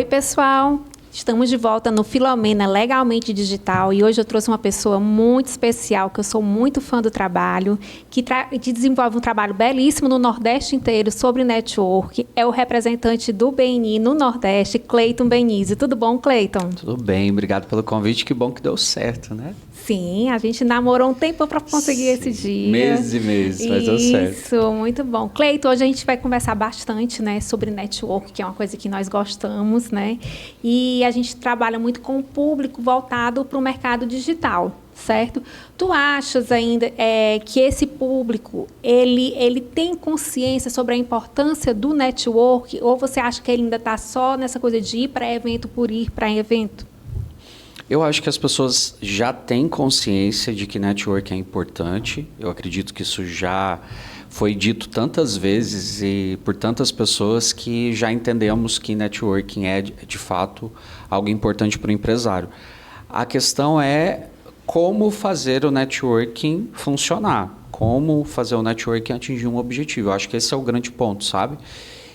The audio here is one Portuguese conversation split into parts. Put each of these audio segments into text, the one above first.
Oi, pessoal! Estamos de volta no Filomena Legalmente Digital e hoje eu trouxe uma pessoa muito especial, que eu sou muito fã do trabalho, que desenvolve um trabalho belíssimo no Nordeste inteiro sobre network. É o representante do BNI no Nordeste, Cleiton Benizzi. Tudo bom, Cleiton? Tudo bem, obrigado pelo convite. Que bom que deu certo, né? Sim, a gente namorou um tempo para conseguir esse dia. Meses e meses, mas deu certo. Isso, muito bom. Cleiton, hoje a gente vai conversar bastante, né, sobre network, que é uma coisa que nós gostamos, né? E a gente trabalha muito com o público voltado para o mercado digital, certo? Tu achas ainda que esse público, ele tem consciência sobre a importância do network, ou você acha que ele ainda está só nessa coisa de ir para evento por ir para evento? Eu acho que as pessoas já têm consciência de que network é importante. Eu acredito que isso já foi dito tantas vezes e por tantas pessoas que já entendemos que networking é, de fato, algo importante para o empresário. A questão é como fazer o networking funcionar, como fazer o networking atingir um objetivo. Eu acho que esse é o grande ponto, sabe?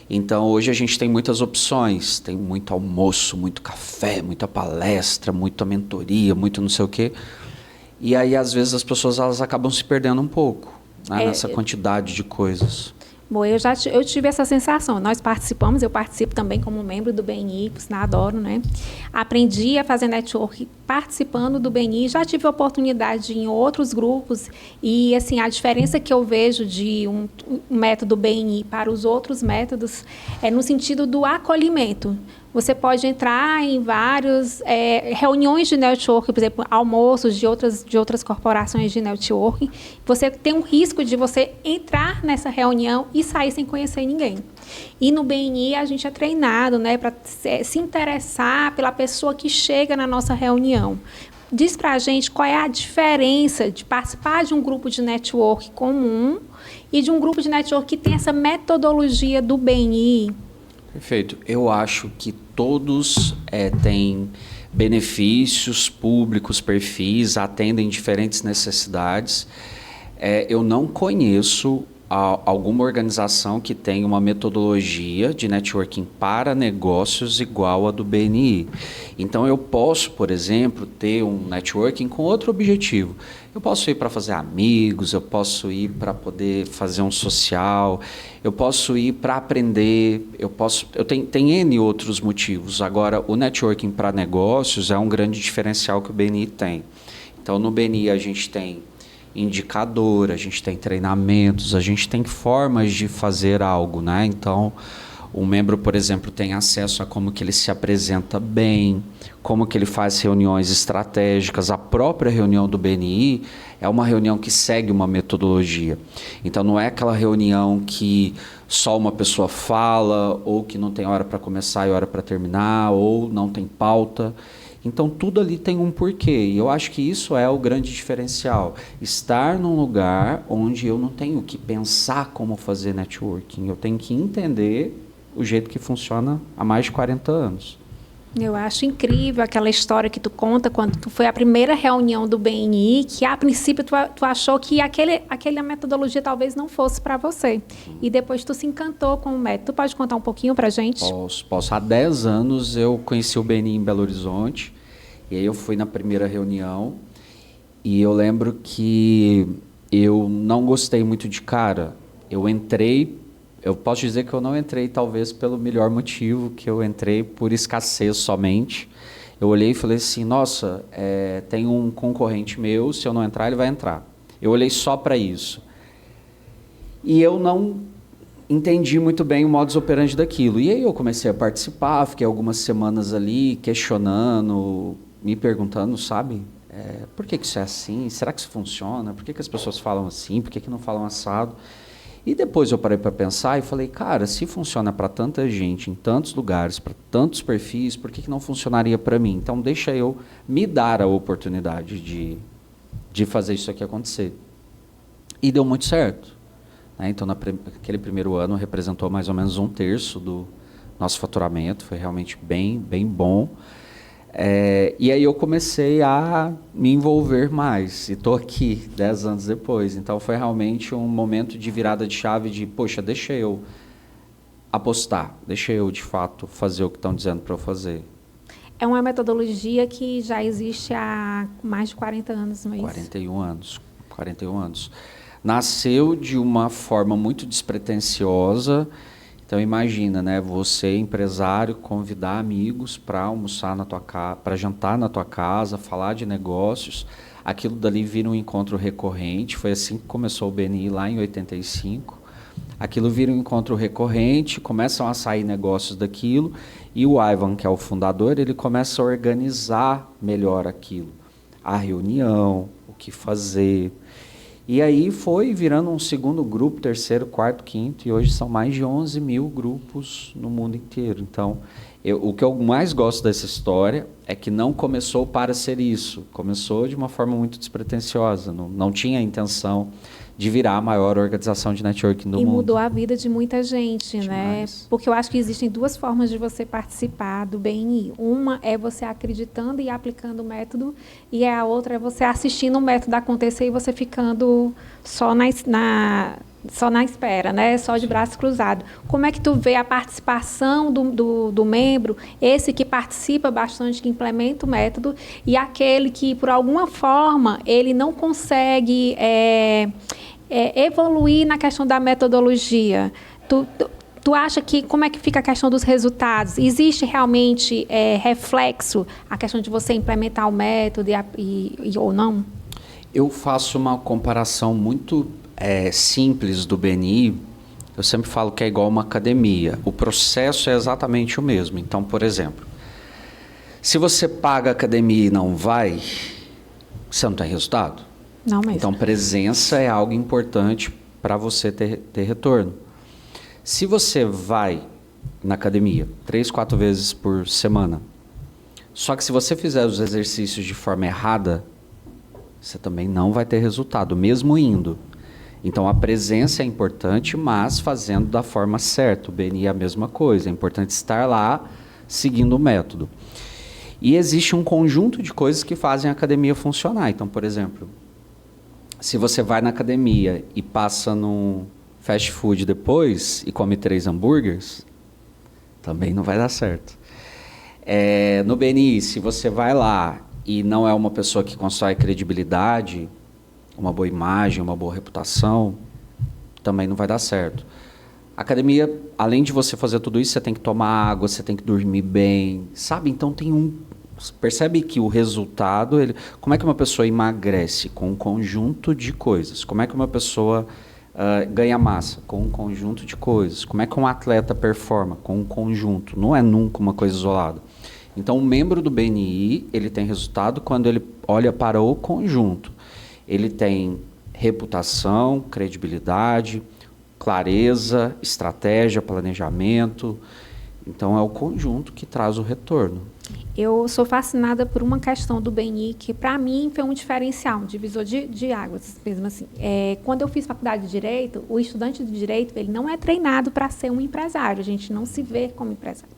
Então, hoje a gente tem muitas opções, tem muito almoço, muito café, muita palestra, muita mentoria, muito não sei o quê. E aí, às vezes, as pessoas elas acabam se perdendo um pouco, né, nessa quantidade de coisas. Bom, eu tive essa sensação. Eu participo também como membro do BNI, adoro, né? Aprendi a fazer network participando do BNI, já tive oportunidade em outros grupos e, assim, a diferença que eu vejo de um método BNI para os outros métodos é no sentido do acolhimento. Você pode entrar em várias reuniões de networking, por exemplo, almoços de outras corporações de networking. Você tem um risco de você entrar nessa reunião e sair sem conhecer ninguém. E no BNI a gente é treinado, né, para se interessar pela pessoa que chega na nossa reunião. Diz para a gente qual é a diferença de participar de um grupo de network comum e de um grupo de network que tem essa metodologia do BNI. Perfeito. Eu acho que todos têm benefícios públicos, perfis, atendem diferentes necessidades. Eu não conheço alguma organização que tenha uma metodologia de networking para negócios igual a do BNI. Então, eu posso, por exemplo, ter um networking com outro objetivo. Eu posso ir para fazer amigos, eu posso ir para poder fazer um social, eu posso ir para aprender, tem N outros motivos. Agora, o networking para negócios é um grande diferencial que o BNI tem. Então, no BNI a gente tem indicador, a gente tem treinamentos, a gente tem formas de fazer algo, né? Então, o membro, por exemplo, tem acesso a como que ele se apresenta bem, como que ele faz reuniões estratégicas. A própria reunião do BNI é uma reunião que segue uma metodologia. Então, não é aquela reunião que só uma pessoa fala, ou que não tem hora para começar e hora para terminar, ou não tem pauta. Então, tudo ali tem um porquê. E eu acho que isso é o grande diferencial. Estar num lugar onde eu não tenho que pensar como fazer networking. Eu tenho que entender o jeito que funciona há mais de 40 anos. Eu acho incrível aquela história que tu conta quando tu foi à primeira reunião do BNI, que a princípio tu achou que aquela metodologia talvez não fosse para você. E depois tu se encantou com o método. Tu pode contar um pouquinho para a gente? Posso. Há 10 anos eu conheci o BNI em Belo Horizonte. E aí eu fui na primeira reunião. E eu lembro que eu não gostei muito de cara. Eu entrei. Eu posso dizer que eu não entrei, talvez, pelo melhor motivo, que eu entrei por escassez somente. Eu olhei e falei assim, nossa, tem um concorrente meu, se eu não entrar, ele vai entrar. Eu olhei só para isso. E eu não entendi muito bem o modus operandi daquilo. E aí eu comecei a participar, fiquei algumas semanas ali questionando, me perguntando, sabe? Por que isso é assim? Será que isso funciona? Por que as pessoas falam assim? Por que não falam assado? E depois eu parei para pensar e falei, cara, se funciona para tanta gente, em tantos lugares, para tantos perfis, por que não funcionaria para mim? Então, deixa eu me dar a oportunidade de fazer isso aqui acontecer. E deu muito certo. Né? Então, naquele primeiro ano, representou mais ou menos 1/3 do nosso faturamento, foi realmente bem, bem bom. E aí eu comecei a me envolver mais, e estou aqui 10 anos depois. Então foi realmente um momento de virada de chave de, poxa, deixa eu apostar. Deixa eu, de fato, fazer o que estão dizendo para eu fazer. É uma metodologia que já existe há mais de 40 anos, não é isso? 41 anos. 41 anos. Nasceu de uma forma muito despretensiosa. Então imagina, né, você empresário convidar amigos para almoçar na tua casa, para jantar na tua casa, falar de negócios. Aquilo dali vira um encontro recorrente. Foi assim que começou o BNI lá em 85. Aquilo vira um encontro recorrente, começam a sair negócios daquilo e o Ivan, que é o fundador, ele começa a organizar melhor aquilo. A reunião, o que fazer. E aí foi virando um segundo grupo, terceiro, quarto, quinto, e hoje são mais de 11 mil grupos no mundo inteiro. Então, o que eu mais gosto dessa história é que não começou para ser isso, começou de uma forma muito despretensiosa, não tinha a intenção de virar a maior organização de networking do mundo. E mudou a vida de muita gente, Demais. né? Porque eu acho que existem duas formas de você participar do BNI. Uma é você acreditando e aplicando o método, e a outra é você assistindo o método acontecer e você ficando só na espera, né? Só de braço cruzado. Como é que tu vê a participação do membro, esse que participa bastante, que implementa o método, e aquele que, por alguma forma, ele não consegue evoluir na questão da metodologia? Tu acha que, como é que fica a questão dos resultados? Existe realmente reflexo a questão de você implementar o método ou não? Eu faço uma comparação muito simples do BNI. Eu sempre falo que é igual uma academia. O processo é exatamente o mesmo. Então, por exemplo, se você paga a academia e não vai, você não tem resultado? Não mesmo. Então, presença é algo importante para você ter retorno. Se você vai na academia 3, 4 vezes por semana, só que se você fizer os exercícios de forma errada, você também não vai ter resultado, mesmo indo. Então, a presença é importante, mas fazendo da forma certa. O BNI é a mesma coisa. É importante estar lá, seguindo o método. E existe um conjunto de coisas que fazem a academia funcionar. Então, por exemplo, se você vai na academia e passa num fast food depois e come 3 hambúrgueres, também não vai dar certo. No BNI, se você vai lá e não é uma pessoa que constrói credibilidade, uma boa imagem, uma boa reputação, também não vai dar certo. A academia, além de você fazer tudo isso, você tem que tomar água, você tem que dormir bem, sabe? Então percebe que o resultado, como é que uma pessoa emagrece? Com um conjunto de coisas. Como é que uma pessoa ganha massa? Com um conjunto de coisas. Como é que um atleta performa? Com um conjunto. Não é nunca uma coisa isolada. Então, o membro do BNI, ele tem resultado quando ele olha para o conjunto. Ele tem reputação, credibilidade, clareza, estratégia, planejamento. Então, é o conjunto que traz o retorno. Eu sou fascinada por uma questão do BNI que, para mim, foi um diferencial, um divisor de águas, mesmo assim. Quando eu fiz faculdade de Direito, o estudante de Direito ele não é treinado para ser um empresário. A gente não se vê como empresário.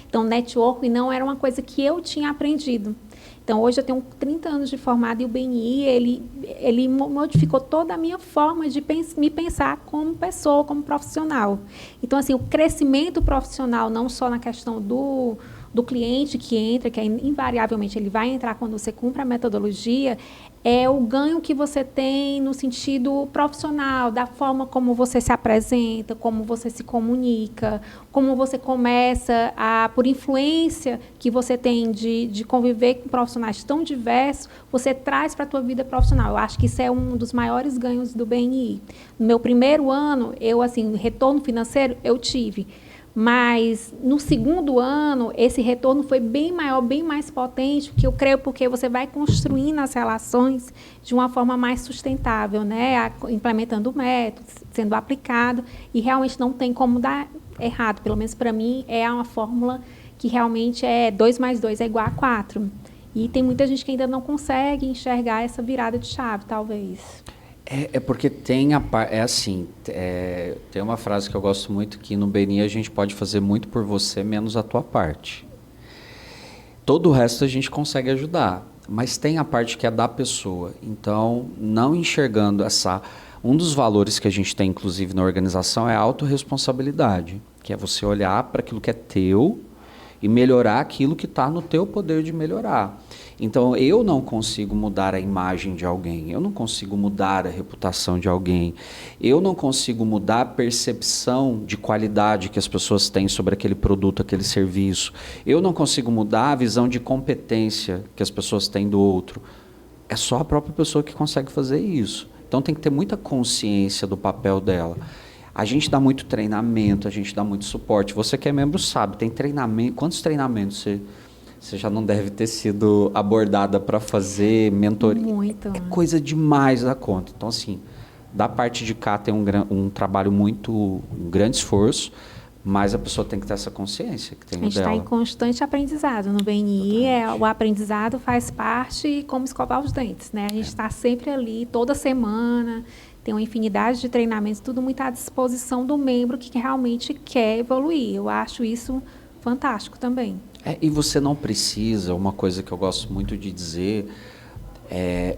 Então, networking não era uma coisa que eu tinha aprendido. Então, hoje eu tenho 30 anos de formado e o BNI, ele modificou toda a minha forma de me pensar como pessoa, como profissional. Então, assim, o crescimento profissional, não só na questão do cliente que entra, que invariavelmente ele vai entrar quando você cumpre a metodologia, é o ganho que você tem no sentido profissional, da forma como você se apresenta, como você se comunica, como você começa por influência que você tem de conviver com profissionais tão diversos, você traz para a tua vida profissional. Eu acho que isso é um dos maiores ganhos do BNI. No meu primeiro ano, retorno financeiro, eu tive. Mas, no segundo ano, esse retorno foi bem maior, bem mais potente, que eu creio porque você vai construindo as relações de uma forma mais sustentável, né? Implementando o método, sendo aplicado, e realmente não tem como dar errado. Pelo menos para mim, é uma fórmula que realmente 2 mais 2 é igual a 4. E tem muita gente que ainda não consegue enxergar essa virada de chave, talvez. Porque tem tem uma frase que eu gosto muito, que no BNI a gente pode fazer muito por você, menos a tua parte. Todo o resto a gente consegue ajudar, mas tem a parte que é da pessoa. Então, não enxergando Um dos valores que a gente tem, inclusive, na organização é a autorresponsabilidade, que é você olhar para aquilo que é teu e melhorar aquilo que está no teu poder de melhorar. Então, eu não consigo mudar a imagem de alguém, eu não consigo mudar a reputação de alguém, eu não consigo mudar a percepção de qualidade que as pessoas têm sobre aquele produto, aquele serviço. Eu não consigo mudar a visão de competência que as pessoas têm do outro. É só a própria pessoa que consegue fazer isso. Então, tem que ter muita consciência do papel dela. A gente dá muito treinamento, a gente dá muito suporte. Você que é membro sabe, tem treinamento. Quantos treinamentos você já não deve ter sido abordada para fazer mentoria? Muito. É coisa demais da conta. Então, assim, da parte de cá tem um trabalho um grande esforço, mas a pessoa tem que ter essa consciência que tem a gente está em constante aprendizado. No BNI, o aprendizado faz parte como escovar os dentes, né? A gente está sempre ali, toda semana, tem uma infinidade de treinamentos, tudo muito à disposição do membro que realmente quer evoluir. Eu acho isso fantástico também. E você não precisa, uma coisa que eu gosto muito de dizer,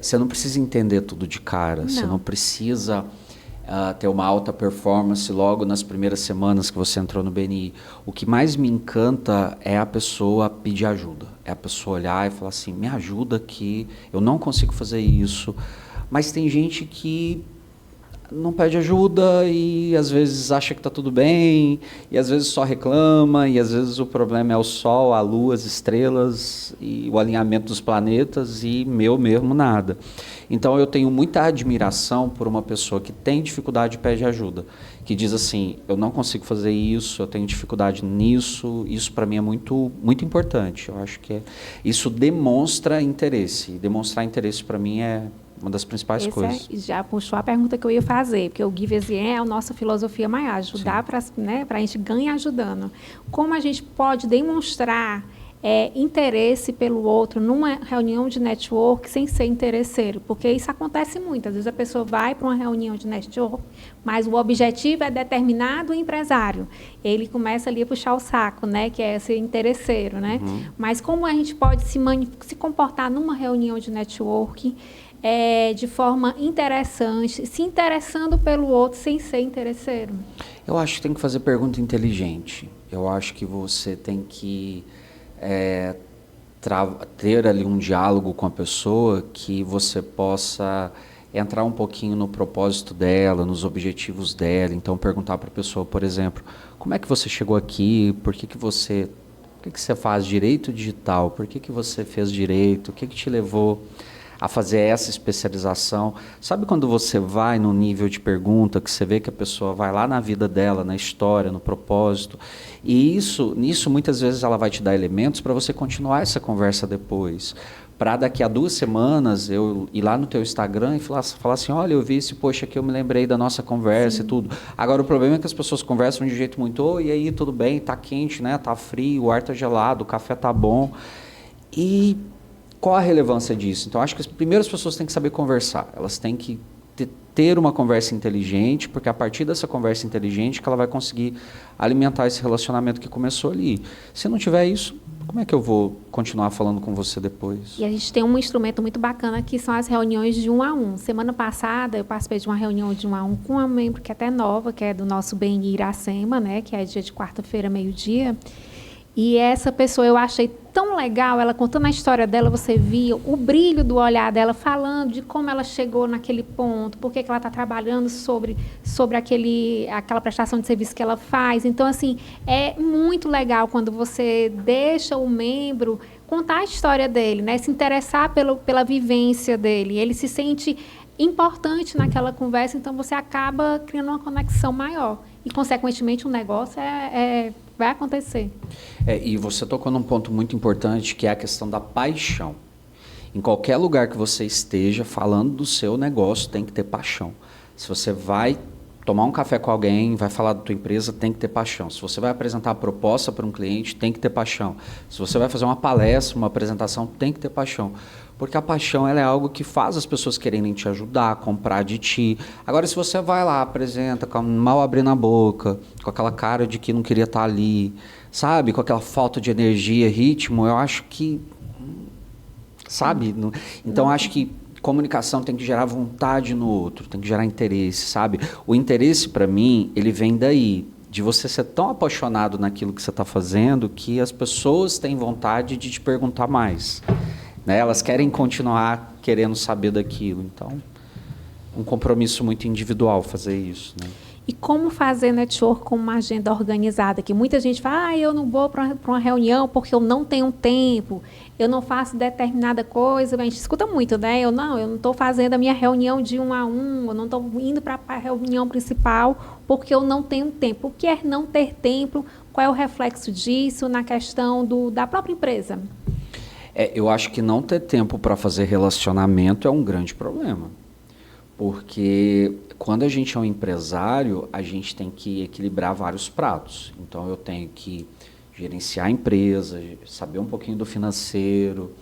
você não precisa entender tudo de cara, você não precisa ter uma alta performance logo nas primeiras semanas que você entrou no BNI. O que mais me encanta é a pessoa pedir ajuda, é a pessoa olhar e falar assim, me ajuda aqui, eu não consigo fazer isso, mas tem gente que não pede ajuda e às vezes acha que está tudo bem, e às vezes só reclama, e às vezes o problema é o Sol, a Lua, as estrelas e o alinhamento dos planetas e meu mesmo nada. Então eu tenho muita admiração por uma pessoa que tem dificuldade e pede ajuda, que diz assim, eu não consigo fazer isso, eu tenho dificuldade nisso, isso para mim é muito, muito importante. Eu acho que isso demonstra interesse, e demonstrar interesse para mim é uma das principais coisas. Já puxou a pergunta que eu ia fazer, porque o Give as é a nossa filosofia maior, ajudar para a gente ganhar ajudando. Como a gente pode demonstrar interesse pelo outro numa reunião de network sem ser interesseiro? Porque isso acontece muito. Às vezes a pessoa vai para uma reunião de network, mas o objetivo é determinado empresário. Ele começa ali a puxar o saco, né, que é ser interesseiro, né? Mas como a gente pode se comportar numa reunião de network de forma interessante, se interessando pelo outro sem ser interesseiro? Eu acho que tem que fazer pergunta inteligente. Eu acho que você tem que ter ali um diálogo com a pessoa que você possa entrar um pouquinho no propósito dela, nos objetivos dela. Então, perguntar para a pessoa, por exemplo, como é que você chegou aqui? Por que você faz direito digital? Por que você fez direito? O que te levou a fazer essa especialização? Sabe quando você vai no nível de pergunta, que você vê que a pessoa vai lá na vida dela, na história, no propósito, e nisso muitas vezes ela vai te dar elementos para você continuar essa conversa depois. Para daqui a 2 semanas eu ir lá no teu Instagram e falar assim, olha, eu vi esse post aqui, eu me lembrei da nossa conversa. Sim. E tudo. Agora, o problema é que as pessoas conversam de um jeito muito, e aí, tudo bem, tá quente, né? Tá frio, o ar tá gelado, o café tá bom. E qual a relevância disso? Então, acho que as primeiras pessoas têm que saber conversar. Elas têm que ter uma conversa inteligente, porque é a partir dessa conversa inteligente que ela vai conseguir alimentar esse relacionamento que começou ali. Se não tiver isso, como é que eu vou continuar falando com você depois? E a gente tem um instrumento muito bacana que são as reuniões de 1 a 1. Semana passada eu participei de uma reunião de 1 a 1 com uma membro que é até nova, que é do nosso BNI Iracema, né, que é dia de quarta-feira, meio-dia. E essa pessoa eu achei tão legal, ela contando a história dela, você via o brilho do olhar dela, falando de como ela chegou naquele ponto, por que ela está trabalhando sobre aquela prestação de serviço que ela faz. Então, assim, é muito legal quando você deixa o membro contar a história dele, né? Se interessar pela vivência dele. Ele se sente importante naquela conversa, então você acaba criando uma conexão maior. E, consequentemente, o negócio vai acontecer. E você tocou num ponto muito importante, que é a questão da paixão. Em qualquer lugar que você esteja, falando do seu negócio, tem que ter paixão. Se você vai tomar um café com alguém, vai falar da tua empresa, tem que ter paixão. Se você vai apresentar a proposta para um cliente, tem que ter paixão. Se você vai fazer uma palestra, uma apresentação, tem que ter paixão. Porque a paixão ela é algo que faz as pessoas quererem te ajudar, comprar de ti. Agora, se você vai lá, apresenta, mal abrindo a boca, com aquela cara de que não queria estar ali, sabe? Com aquela falta de energia, ritmo, eu acho que... Sabe? Então, acho que comunicação tem que gerar vontade no outro, tem que gerar interesse, sabe? O interesse, para mim, ele vem daí, de você ser tão apaixonado naquilo que você está fazendo que as pessoas têm vontade de te perguntar mais, né? Elas querem continuar querendo saber daquilo. Então, um compromisso muito individual fazer isso, né? E como fazer network com uma agenda organizada? Que muita gente fala, eu não vou para uma reunião porque eu não tenho tempo, eu não faço determinada coisa. A gente escuta muito, né? Eu não estou fazendo a minha reunião de 1 a 1, eu não estou indo para a reunião principal porque eu não tenho tempo. O que é não ter tempo? Qual é o reflexo disso na questão da própria empresa? Eu acho que não ter tempo para fazer relacionamento é um grande problema. Porque quando a gente é um empresário, a gente tem que equilibrar vários pratos. Então, eu tenho que gerenciar a empresa, saber um pouquinho do financeiro,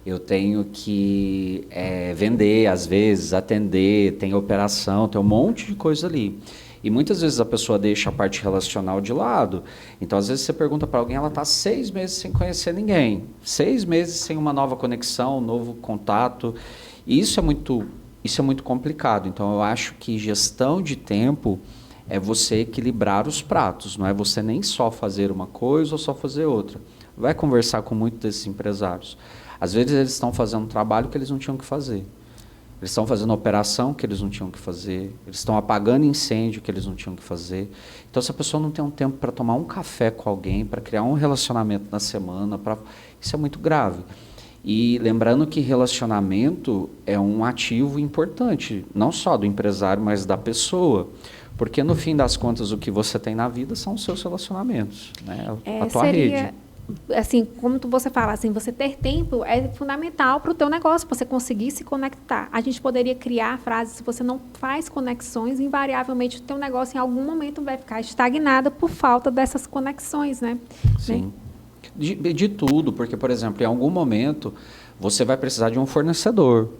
eu tenho que vender, às vezes, atender, tem operação, tem um monte de coisa ali. E muitas vezes a pessoa deixa a parte relacional de lado. Então, às vezes, você pergunta para alguém, ela está 6 meses sem conhecer ninguém, 6 meses sem uma nova conexão, um novo contato. E isso é muito complicado. Então, eu acho que gestão de tempo é você equilibrar os pratos. Não é você nem só fazer uma coisa ou só fazer outra. Vai conversar com muitos desses empresários. Às vezes, eles estão fazendo um trabalho que eles não tinham que fazer. Eles estão fazendo operação que eles não tinham que fazer. Eles estão apagando incêndio que eles não tinham que fazer. Então, se a pessoa não tem um tempo para tomar um café com alguém, para criar um relacionamento na semana, isso é muito grave. E lembrando que relacionamento é um ativo importante, não só do empresário, mas da pessoa. Porque, no fim das contas, o que você tem na vida são os seus relacionamentos, né? A tua rede. Assim, como você fala, assim, você ter tempo é fundamental para o teu negócio, para você conseguir se conectar. A gente poderia criar frases, se você não faz conexões, invariavelmente o teu negócio em algum momento vai ficar estagnado por falta dessas conexões, né? Sim. Né? De tudo, porque, por exemplo, em algum momento você vai precisar de um fornecedor.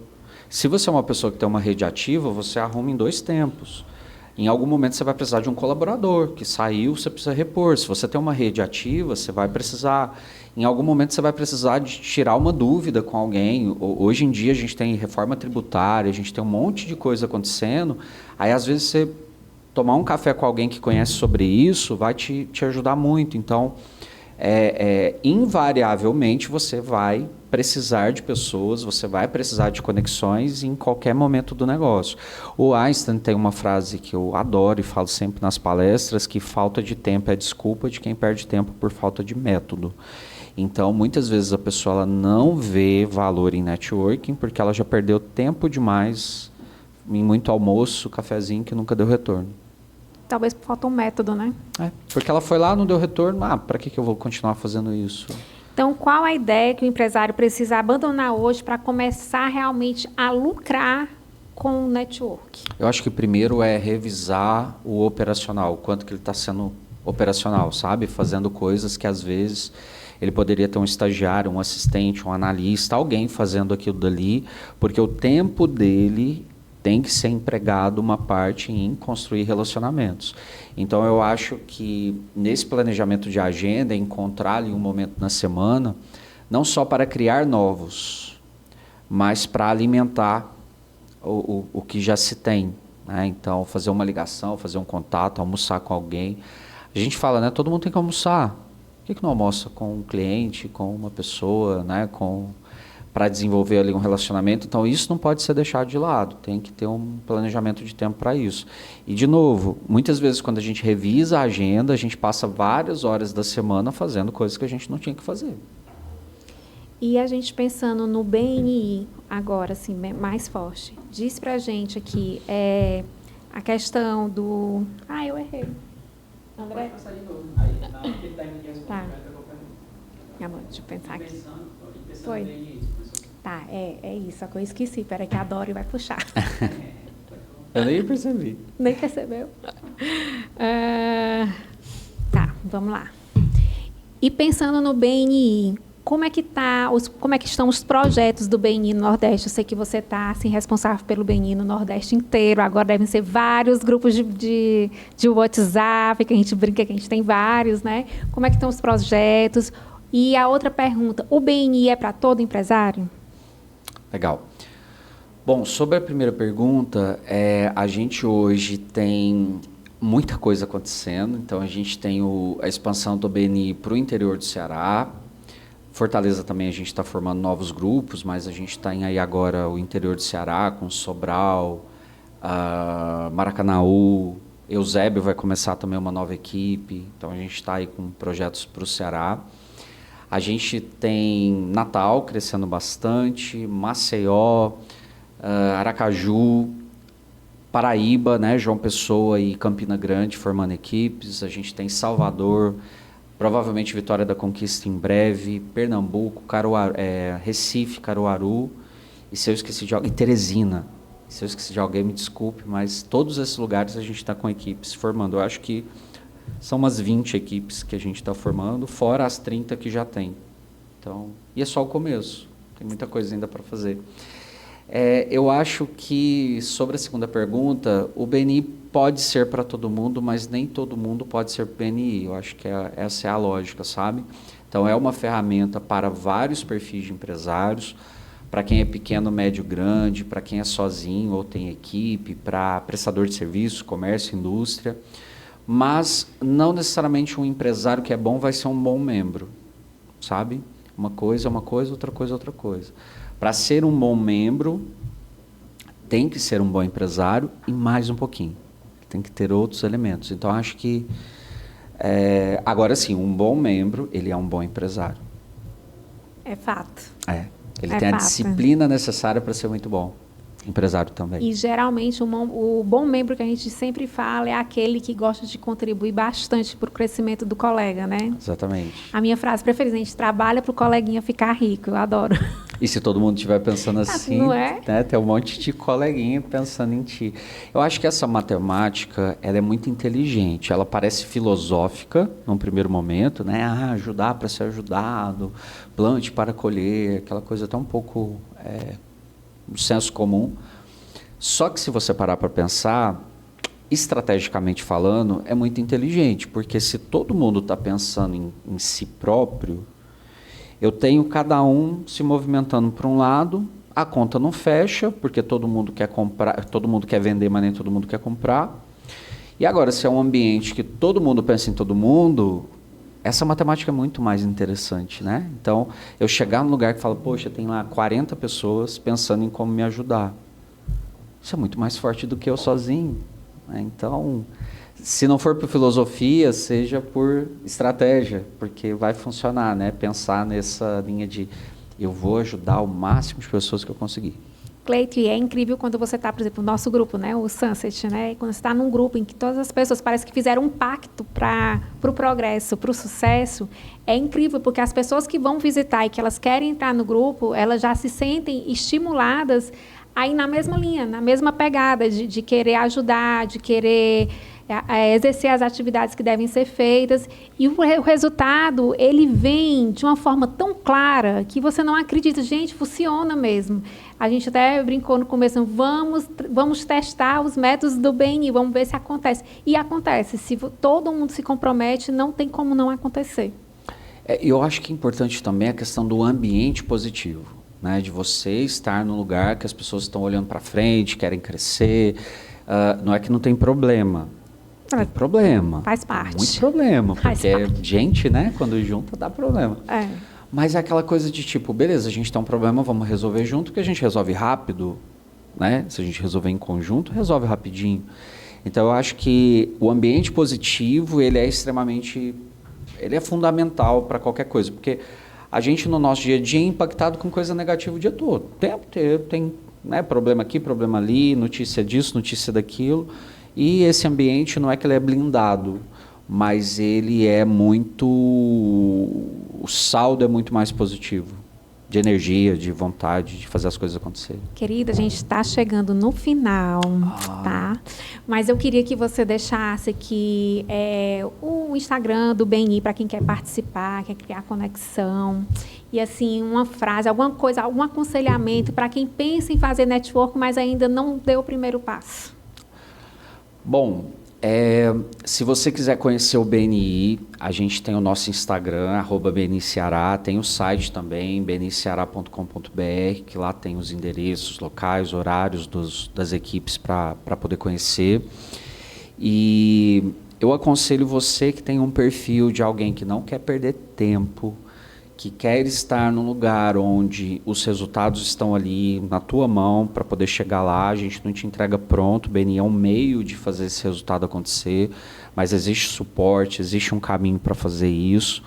Se você é uma pessoa que tem uma rede ativa, você arruma em 2 tempos. Em algum momento você vai precisar de um colaborador que saiu, você precisa repor. Se você tem uma rede ativa, você vai precisar. Em algum momento você vai precisar de tirar uma dúvida com alguém. Hoje em dia a gente tem reforma tributária, a gente tem um monte de coisa acontecendo. Aí às vezes você tomar um café com alguém que conhece sobre isso vai te ajudar muito. Então, invariavelmente você vai precisar de pessoas, você vai precisar de conexões em qualquer momento do negócio. O Einstein tem uma frase que eu adoro e falo sempre nas palestras, que falta de tempo é desculpa de quem perde tempo por falta de método. Então, muitas vezes a pessoa ela não vê valor em networking porque ela já perdeu tempo demais em muito almoço, cafezinho que nunca deu retorno. Talvez por falta um método, né? Porque ela foi lá, não deu retorno. Para que eu vou continuar fazendo isso? Então, qual a ideia que o empresário precisa abandonar hoje para começar realmente a lucrar com o network? Eu acho que primeiro é revisar o operacional, o quanto que ele está sendo operacional, sabe? Fazendo coisas que às vezes ele poderia ter um estagiário, um assistente, um analista, alguém fazendo aquilo dali, porque o tempo dele tem que ser empregado uma parte em construir relacionamentos. Então, eu acho que nesse planejamento de agenda, encontrar ali um momento na semana, não só para criar novos, mas para alimentar o que já se tem, né? Então, fazer uma ligação, fazer um contato, almoçar com alguém. A gente fala, né? Todo mundo tem que almoçar. Por que não almoça com um cliente, com uma pessoa, né? Para desenvolver ali um relacionamento? Então, isso não pode ser deixado de lado, tem que ter um planejamento de tempo para isso. E, de novo, muitas vezes quando a gente revisa a agenda, a gente passa várias horas da semana fazendo coisas que a gente não tinha que fazer. E a gente pensando no BNI agora, assim, mais forte, diz para a gente aqui a questão do... eu errei. André? Pode passar de novo. Aí, não, ele está em tá. Amor, deixa eu pensar aqui. Foi. Tá, é isso, só que eu esqueci. Peraí que a Dori vai puxar. Eu nem percebi. Nem percebeu? Tá, vamos lá. E pensando no BNI, como é que estão os projetos do BNI no Nordeste? Eu sei que você está assim, responsável pelo BNI no Nordeste inteiro. Agora devem ser vários grupos de WhatsApp, que a gente brinca que a gente tem vários, né? Como é que estão os projetos? E a outra pergunta, o BNI é para todo empresário? Legal. Bom, sobre a primeira pergunta, a gente hoje tem muita coisa acontecendo. Então, a gente tem a expansão do BNI para o interior do Ceará. Fortaleza também a gente está formando novos grupos, mas a gente tem aí agora o interior do Ceará, com Sobral, Maracanaú. Eusébio vai começar também uma nova equipe. Então, a gente está aí com projetos para o Ceará. A gente tem Natal crescendo bastante, Maceió, Aracaju, Paraíba, né, João Pessoa e Campina Grande formando equipes. A gente tem Salvador, provavelmente Vitória da Conquista em breve, Pernambuco, Recife, Caruaru, e se eu esqueci de alguém, Teresina. Se eu esqueci de alguém, me desculpe, mas todos esses lugares a gente está com equipes formando. Eu acho que são umas 20 equipes que a gente está formando, fora as 30 que já tem. Então, e é só o começo, tem muita coisa ainda para fazer. Eu acho que, sobre a segunda pergunta, o BNI pode ser para todo mundo, mas nem todo mundo pode ser BNI. Eu acho que essa é a lógica, sabe? Então, é uma ferramenta para vários perfis de empresários, para quem é pequeno, médio, grande, para quem é sozinho ou tem equipe, para prestador de serviço, comércio, indústria. Mas não necessariamente um empresário que é bom vai ser um bom membro, sabe? Uma coisa é uma coisa, outra coisa é outra coisa. Para ser um bom membro, tem que ser um bom empresário e mais um pouquinho. Tem que ter outros elementos. Então, acho que, agora sim, um bom membro, ele é um bom empresário. É fato. Ele tem a disciplina necessária para ser muito bom. Empresário também. E, geralmente, o bom membro que a gente sempre fala é aquele que gosta de contribuir bastante para o crescimento do colega, né? Exatamente. A minha frase preferida, a gente trabalha para o coleguinha ficar rico, eu adoro. E se todo mundo estiver pensando assim, não é? Né, tem um monte de coleguinha pensando em ti. Eu acho que essa matemática, ela é muito inteligente, ela parece filosófica num primeiro momento, né? Ajudar para ser ajudado, plante para colher, aquela coisa até um pouco... um senso comum. Só que se você parar para pensar, estrategicamente falando, é muito inteligente, porque se todo mundo está pensando em si próprio, eu tenho cada um se movimentando para um lado, a conta não fecha, porque todo mundo quer comprar, todo mundo quer vender, mas nem todo mundo quer comprar. E agora, se é um ambiente que todo mundo pensa em todo mundo, essa matemática é muito mais interessante, né? Então, eu chegar num lugar que fala, poxa, tem lá 40 pessoas pensando em como me ajudar. Isso é muito mais forte do que eu sozinho, né? Então, se não for por filosofia, seja por estratégia, porque vai funcionar, né? Pensar nessa linha de eu vou ajudar o máximo de pessoas que eu conseguir. Cleito, e é incrível quando você está, por exemplo, no nosso grupo, né, o Sunset, né, quando você está num grupo em que todas as pessoas parecem que fizeram um pacto para o progresso, para o sucesso, é incrível, porque as pessoas que vão visitar e que elas querem entrar no grupo, elas já se sentem estimuladas a ir na mesma linha, na mesma pegada de querer ajudar, de querer exercer as atividades que devem ser feitas, e o resultado, ele vem de uma forma tão clara que você não acredita. Gente, funciona mesmo. A gente até brincou no começo, vamos testar os métodos do BNI, vamos ver se acontece. E acontece, se todo mundo se compromete, não tem como não acontecer. Eu acho que é importante também a questão do ambiente positivo, né? De você estar num lugar que as pessoas estão olhando para frente, querem crescer. Não é que não tem problema. Tem problema. Faz parte. Muito problema, porque gente, né, quando junta, dá problema. Mas é aquela coisa de tipo, beleza, a gente tem um problema, vamos resolver junto, porque a gente resolve rápido, né? Se a gente resolver em conjunto, resolve rapidinho. Então, eu acho que o ambiente positivo, ele é fundamental para qualquer coisa, porque a gente, no nosso dia a dia, é impactado com coisa negativa o dia todo. O tempo inteiro tem, né, problema aqui, problema ali, notícia disso, notícia daquilo. E esse ambiente não é que ele é blindado, mas ele é muito... O saldo é muito mais positivo, de energia, de vontade de fazer as coisas acontecerem. Querida, a gente está chegando no final, tá? Mas eu queria que você deixasse aqui o Instagram do BNI para quem quer participar, quer criar conexão. E, assim, uma frase, alguma coisa, algum aconselhamento para quem pensa em fazer network, mas ainda não deu o primeiro passo. Bom, Se você quiser conhecer o BNI, a gente tem o nosso Instagram, @BNIceará, tem o site também, bniceará.com.br, que lá tem os endereços, locais, horários das equipes para poder conhecer. E eu aconselho você que tem um perfil de alguém que não quer perder tempo, que quer estar num lugar onde os resultados estão ali na tua mão para poder chegar lá. A gente não te entrega pronto, o BNI é um meio de fazer esse resultado acontecer, mas existe suporte, existe um caminho para fazer isso.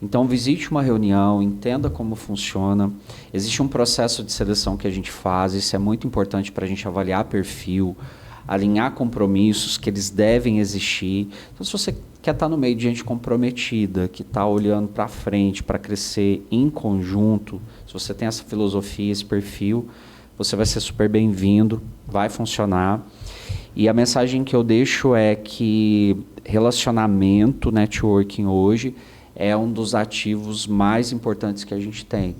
Então visite uma reunião, entenda como funciona. Existe um processo de seleção que a gente faz, isso é muito importante para a gente avaliar perfil, alinhar compromissos que eles devem existir. Então, se você quer estar no meio de gente comprometida, que está olhando para frente, para crescer em conjunto, se você tem essa filosofia, esse perfil, você vai ser super bem-vindo, vai funcionar. E a mensagem que eu deixo é que relacionamento, networking hoje, é um dos ativos mais importantes que a gente tem,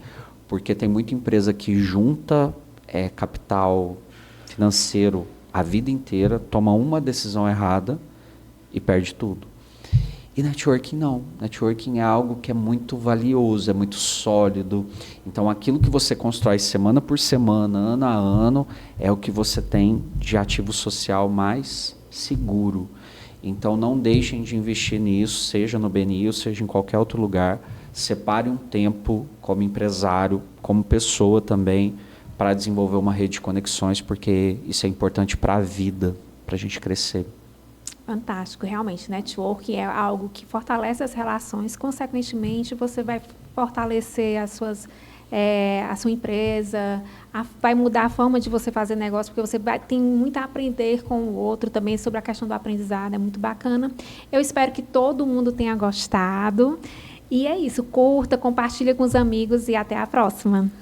porque tem muita empresa que junta capital financeiro a vida inteira, toma uma decisão errada e perde tudo. E networking não. Networking é algo que é muito valioso, é muito sólido. Então, aquilo que você constrói semana por semana, ano a ano, é o que você tem de ativo social mais seguro. Então, não deixem de investir nisso, seja no BNI ou seja em qualquer outro lugar. Separe um tempo como empresário, como pessoa também, para desenvolver uma rede de conexões, porque isso é importante para a vida, para a gente crescer. Fantástico, realmente. Networking é algo que fortalece as relações, consequentemente, você vai fortalecer a sua empresa, vai mudar a forma de você fazer negócio, porque você tem muito a aprender com o outro também sobre a questão do aprendizado, é muito bacana. Eu espero que todo mundo tenha gostado. E é isso, curta, compartilha com os amigos e até a próxima.